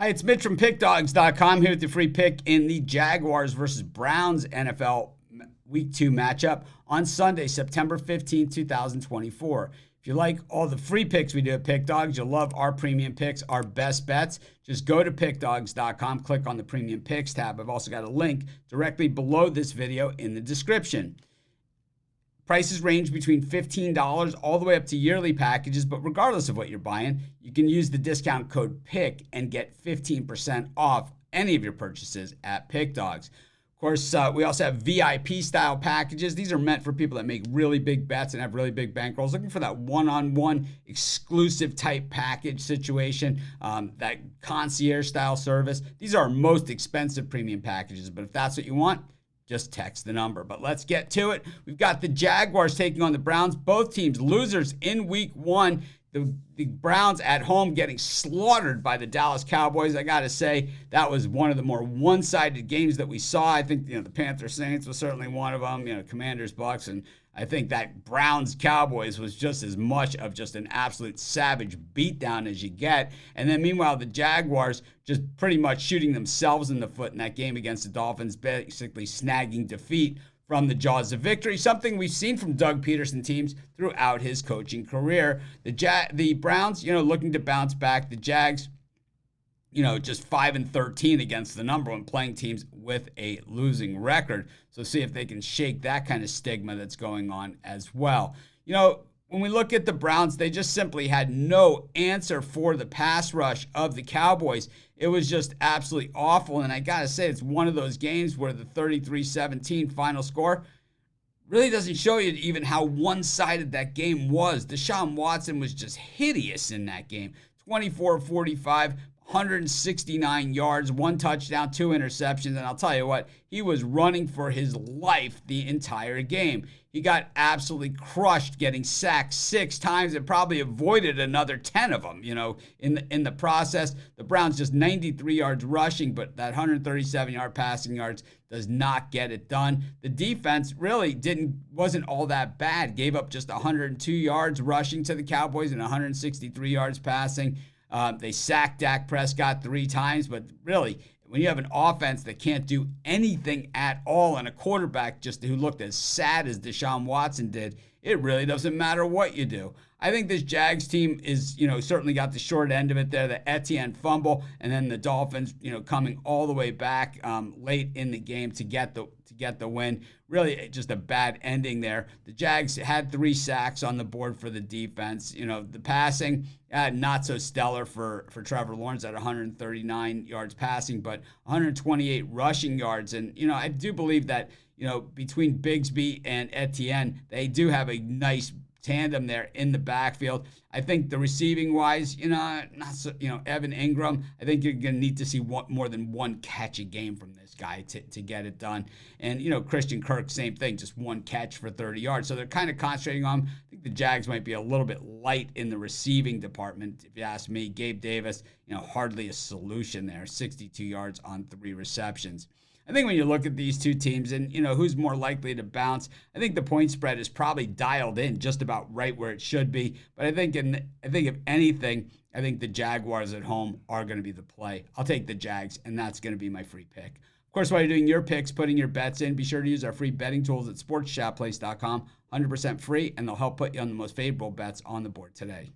Hi, it's Mitch from Pickdawgz.com here with the free pick in the Jaguars versus Browns NFL Week 2 matchup on Sunday, September 15, 2024. If you like all the free picks we do at Pickdawgz, you'll love our premium picks, our best bets. Just go to Pickdawgz.com, click on the premium picks tab. I've also got a link directly below this video in the description. Prices range between $15 all the way up to yearly packages, but regardless of what you're buying, you can use the discount code PICK and get 15% off any of your purchases at Pickdawgz. Of course, we also have VIP style packages. These are meant for people that make really big bets and have really big bankrolls, looking for that one-on-one exclusive type package situation, that concierge style service. These are our most expensive premium packages, but if that's what you want, just text the number. But let's get to it. We've got the Jaguars taking on the Browns. Both teams losers in week 1. The Browns at home getting slaughtered by the Dallas Cowboys. I got to say, that was one of the more one-sided games that we saw. I think, the Panthers Saints was certainly one of them, Commanders Bucks, and I think that Browns Cowboys was just as much of just an absolute savage beatdown as you get. And then meanwhile, the Jaguars just pretty much shooting themselves in the foot in that game against the Dolphins, basically snagging defeat from the jaws of victory, something we've seen from Doug Peterson teams throughout his coaching career. The Browns, looking to bounce back. The Jags, just 5-13 against the number one playing teams with a losing record. So see if they can shake that kind of stigma that's going on as well. When we look at the Browns, they just simply had no answer for the pass rush of the Cowboys. It was just absolutely awful. And I got to say, it's one of those games where the 33-17 final score really doesn't show you even how one-sided that game was. Deshaun Watson was just hideous in that game. 24-45. 169 yards, 1 touchdown, 2 interceptions, and I'll tell you what, he was running for his life the entire game. He got absolutely crushed, getting sacked 6 times and probably avoided another 10 of them, in the process. The Browns just 93 yards rushing, but that 137-yard passing yards does not get it done. The defense really wasn't all that bad. Gave up just 102 yards rushing to the Cowboys and 163 yards passing. They sacked Dak Prescott 3 times, but really, when you have an offense that can't do anything at all and a quarterback just who looked as sad as Deshaun Watson did, it really doesn't matter what you do. I think this Jags team is, certainly got the short end of it there, the Etienne fumble, and then the Dolphins, coming all the way back late in the game to get the win. Really just a bad ending there. The Jags had 3 sacks on the board for the defense. The passing, not so stellar for Trevor Lawrence at 139 yards passing, but 128 rushing yards. And, I do believe that, between Bigsby and Etienne, they do have a nice tandem there in the backfield. I think the receiving wise, not so, Evan Ingram, I think you're going to need to see more than 1 catch a game from this guy to get it done. And, Christian Kirk, same thing, just 1 catch for 30 yards. So they're kind of concentrating on, I think the Jags might be a little bit light in the receiving department. If you ask me, Gabe Davis, hardly a solution there, 62 yards on 3 receptions. I think when you look at these two teams and, who's more likely to bounce, I think the point spread is probably dialed in just about right where it should be. But I think if anything, I think the Jaguars at home are going to be the play. I'll take the Jags, and that's going to be my free pick. Of course, while you're doing your picks, putting your bets in, be sure to use our free betting tools at sportschatplace.com. 100% free, and they'll help put you on the most favorable bets on the board today.